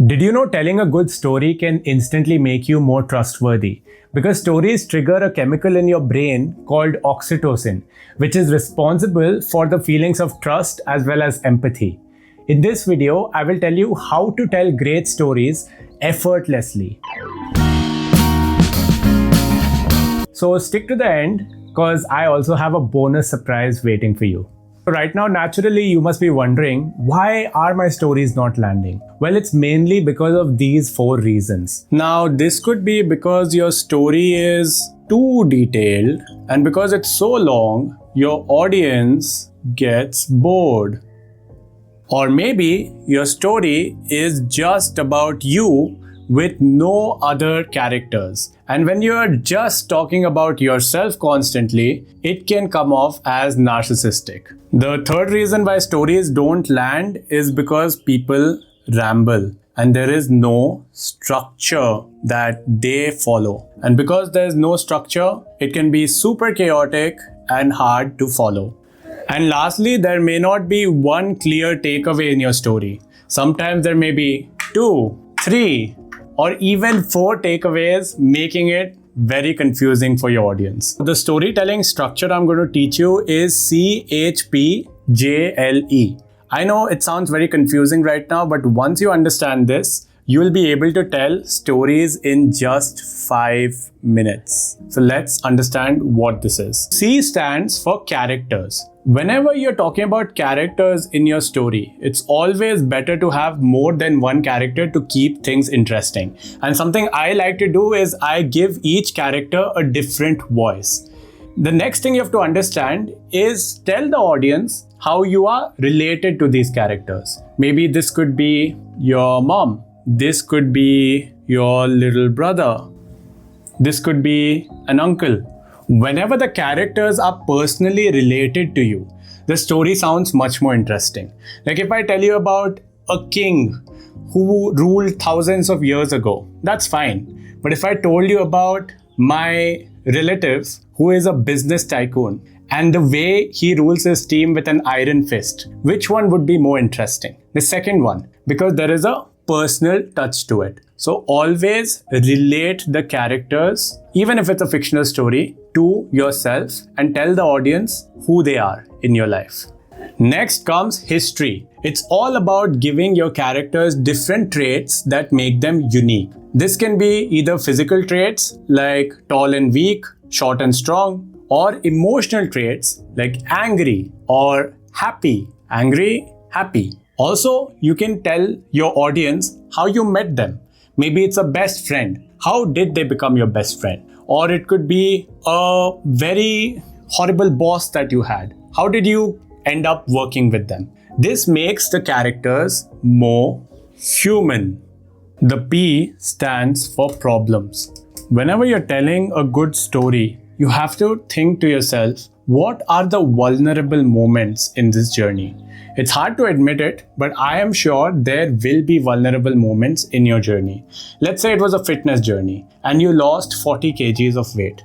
Did you know telling a good story can instantly make you more trustworthy? Because stories trigger a chemical in your brain called oxytocin, which is responsible for the feelings of trust as well as empathy. In this video, I will tell you how to tell great stories effortlessly. So stick to the end because I also have a bonus surprise waiting for you. Right now, naturally, you must be wondering, why are my stories not landing? Well, it's mainly because of these 4 reasons. Now, this could be because your story is too detailed, and because it's so long, your audience gets bored. Or maybe your story is just about you with no other characters. And when you are just talking about yourself constantly, it can come off as narcissistic. The third reason why stories don't land is because people ramble and there is no structure that they follow. And because there's no structure, it can be super chaotic and hard to follow. And lastly, there may not be one clear takeaway in your story. Sometimes there may be 2, 3, or even 4 takeaways, making it very confusing for your audience. The storytelling structure I'm going to teach you is CHPJLE. I know it sounds very confusing right now, but once you understand this, you will be able to tell stories in just 5 minutes. So let's understand what this is. C stands for characters. Whenever you're talking about characters in your story, it's always better to have more than one character to keep things interesting. And something I like to do is I give each character a different voice. The next thing you have to understand is tell the audience how you are related to these characters. Maybe this could be your mom. This could be your little brother. This could be an uncle. Whenever the characters are personally related to you, the story sounds much more interesting. Like if I tell you about a king who ruled thousands of years ago, that's fine. But if I told you about my relative who is a business tycoon and the way he rules his team with an iron fist, which one would be more interesting? The second one, because there is a personal touch to it. So always relate the characters, even if it's a fictional story, to yourself and tell the audience who they are in your life. Next comes history. It's all about giving your characters different traits that make them unique. This can be either physical traits like tall and weak, short and strong, or emotional traits like angry or happy. Angry, happy. Also, you can tell your audience how you met them. Maybe it's a best friend. How did they become your best friend? Or it could be a very horrible boss that you had. How did you end up working with them? This makes the characters more human. The P stands for problems. Whenever you're telling a good story, you have to think to yourself, what are the vulnerable moments in this journey? It's hard to admit it, but I am sure there will be vulnerable moments in your journey. Let's say it was a fitness journey and you lost 40 kgs of weight.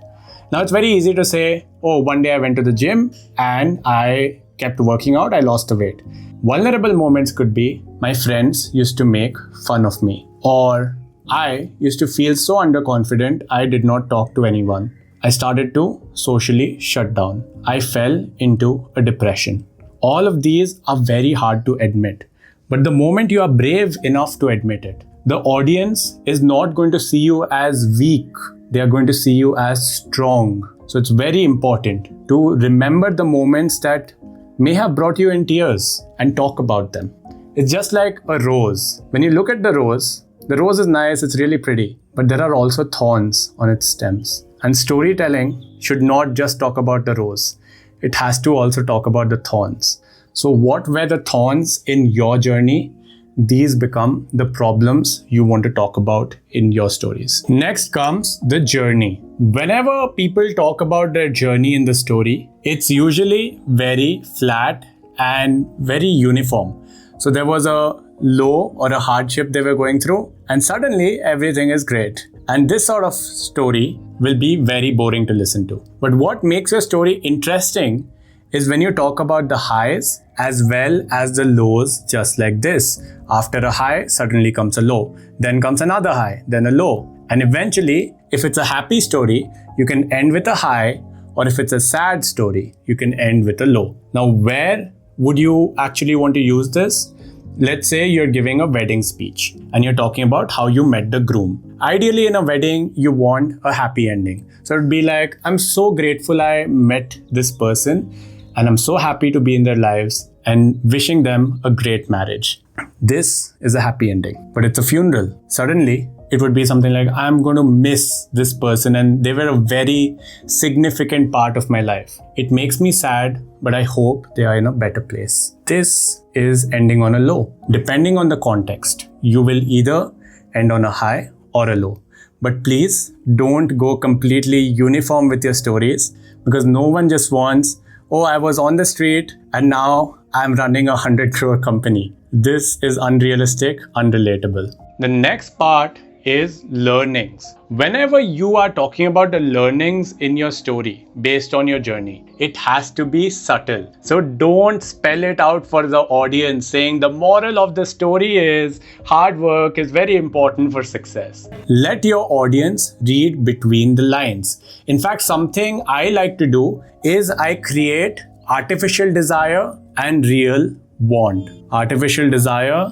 Now it's very easy to say, oh, one day I went to the gym and I kept working out, I lost the weight. Vulnerable moments could be my friends used to make fun of me, or I used to feel so underconfident I did not talk to anyone. I started to socially shut down. I fell into a depression. All of these are very hard to admit. But the moment you are brave enough to admit it, the audience is not going to see you as weak. They are going to see you as strong. So it's very important to remember the moments that may have brought you in tears and talk about them. It's just like a rose. When you look at the rose is nice, it's really pretty, but there are also thorns on its stems. And storytelling should not just talk about the rose. It has to also talk about the thorns. So what were the thorns in your journey? These become the problems you want to talk about in your stories. Next comes the journey. Whenever people talk about their journey in the story, it's usually very flat and very uniform. So there was a low or a hardship they were going through, and suddenly everything is great. And this sort of story will be very boring to listen to. But what makes your story interesting is when you talk about the highs as well as the lows, just like this. After a high, suddenly comes a low, then comes another high, then a low. And eventually, if it's a happy story, you can end with a high, or if it's a sad story, you can end with a low. Now, where would you actually want to use this? Let's say you're giving a wedding speech and you're talking about how you met the groom. Ideally, in a wedding, you want a happy ending. So it'd be like, I'm so grateful I met this person and I'm so happy to be in their lives and wishing them a great marriage. This is a happy ending, but it's a funeral. Suddenly, it would be something like, I'm going to miss this person and they were a very significant part of my life. It makes me sad, but I hope they are in a better place. This is ending on a low. Depending on the context, you will either end on a high or a low. But please don't go completely uniform with your stories, because no one just wants, oh, I was on the street and now I'm running a 100 crore company. This is unrealistic, unrelatable. The next part is learnings. Whenever you are talking about the learnings in your story based on your journey, it has to be subtle. So don't spell it out for the audience saying the moral of the story is hard work is very important for success. Let your audience read between the lines. In fact, something I like to do is I create artificial desire and real want. Artificial desire,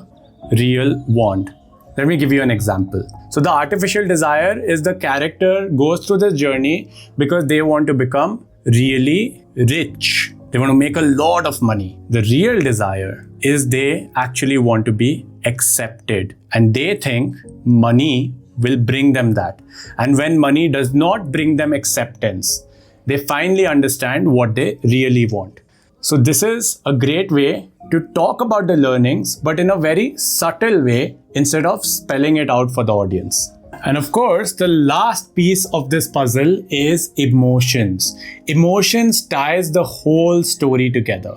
real want. Let me give you an example. So the artificial desire is the character goes through this journey because they want to become really rich. They want to make a lot of money. The real desire is they actually want to be accepted and they think money will bring them that. And when money does not bring them acceptance, they finally understand what they really want. So this is a great way to talk about the learnings, but in a very subtle way instead of spelling it out for the audience. And of course, the last piece of this puzzle is emotions. Emotions ties the whole story together.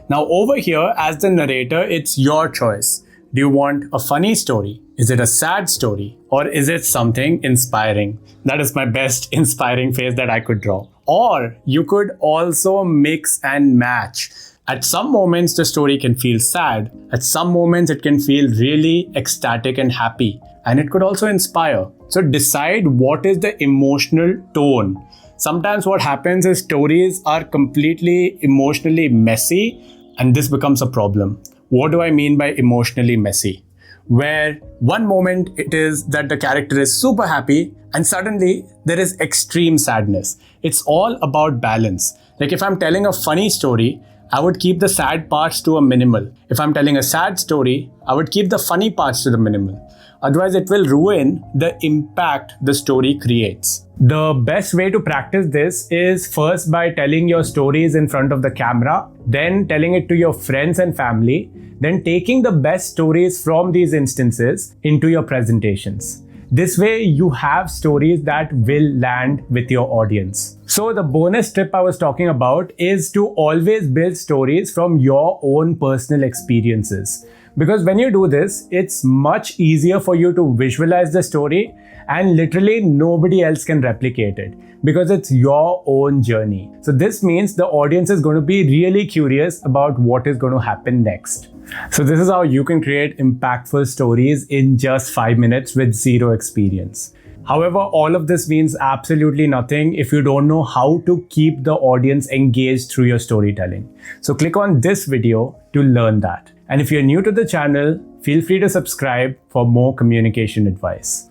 Now over here, as the narrator, it's your choice. Do you want a funny story? Is it a sad story? Or is it something inspiring? That is my best inspiring face that I could draw. Or you could also mix and match. At some moments, the story can feel sad. At some moments, it can feel really ecstatic and happy. And it could also inspire. So decide what is the emotional tone. Sometimes what happens is stories are completely emotionally messy, and this becomes a problem. What do I mean by emotionally messy? Where one moment it is that the character is super happy and suddenly there is extreme sadness. It's all about balance. Like if I'm telling a funny story, I would keep the sad parts to a minimal. If I'm telling a sad story, I would keep the funny parts to the minimal. Otherwise, it will ruin the impact the story creates. The best way to practice this is first by telling your stories in front of the camera, then telling it to your friends and family, then taking the best stories from these instances into your presentations. This way, you have stories that will land with your audience. So the bonus tip I was talking about is to always build stories from your own personal experiences. Because when you do this, it's much easier for you to visualize the story and literally nobody else can replicate it because it's your own journey. So this means the audience is going to be really curious about what is going to happen next. So this is how you can create impactful stories in just 5 minutes with zero experience. However, all of this means absolutely nothing if you don't know how to keep the audience engaged through your storytelling. So click on this video to learn that. And if you're new to the channel, feel free to subscribe for more communication advice.